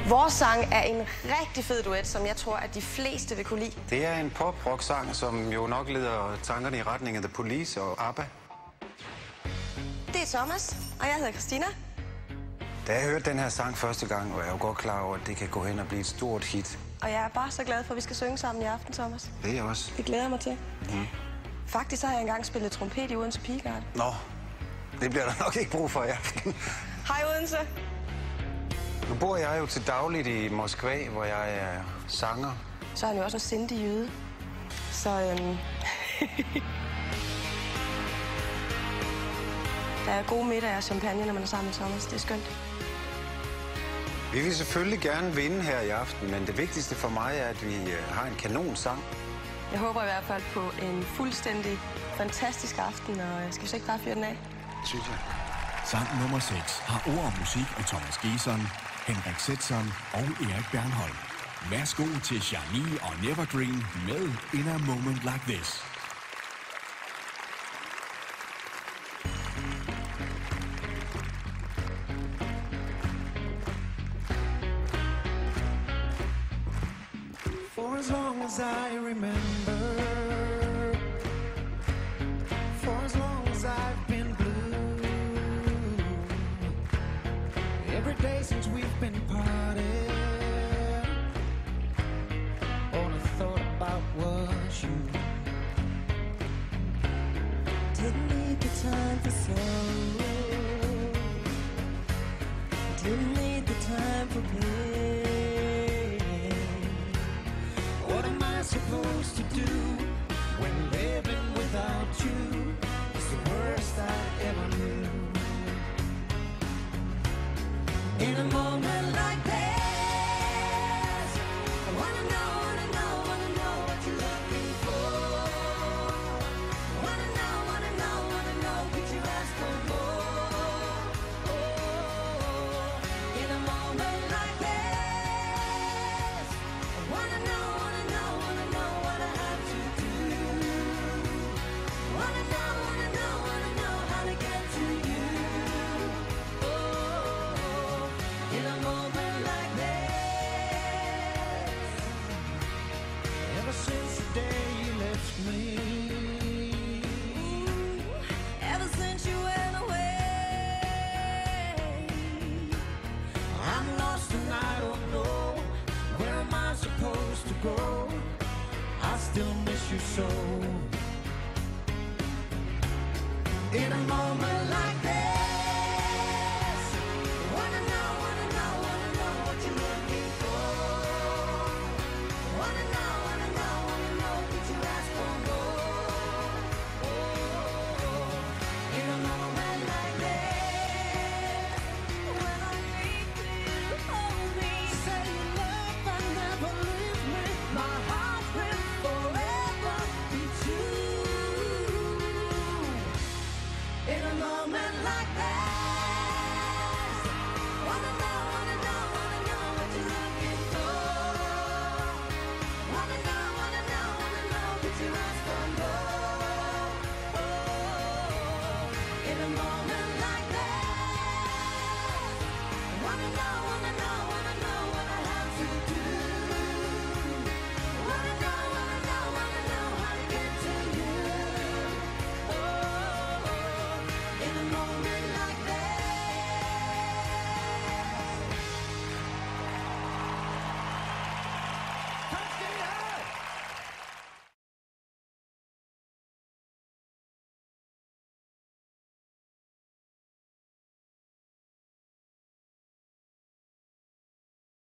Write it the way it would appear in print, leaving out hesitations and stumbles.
Vores sang er en rigtig fed duet, som jeg tror, at de fleste vil kunne lide. Det er en pop-rock-sang, som jo nok leder tankerne i retning af The Police og ABBA. Det er Thomas, og jeg hedder Christina. Da jeg hørte den her sang første gang, var jeg jo godt klar over, at det kan gå hen og blive et stort hit. Og jeg er bare så glad for, at vi skal synge sammen i aften, Thomas. Det er jeg også. Det glæder jeg mig til. Faktisk har jeg engang spillet trompet i Odense Pigegard. Nå, det bliver der nok ikke brug for i aften. Hej Odense. Nu bor jeg jo til dagligt i Moskva, hvor jeg er sanger. Så er han jo også en sindig jøde. Så der er gode middag og champagne, når man er sammen med Thomas. Det er skønt. Vi vil selvfølgelig gerne vinde her i aften, men det vigtigste for mig er, at vi har en kanonsang. Jeg håber i hvert fald på en fuldstændig fantastisk aften, og skal vi så ikke bare fyre den af? Synes jeg. Sang nummer 6 har ord og musik af Thomas Gesson, Henrik Setson og Erik Bernholm. Værsgo til Shani og Nevergreen med In a Moment Like This. For as long as I remember, for as long as I've been blue, every day since we've been apart,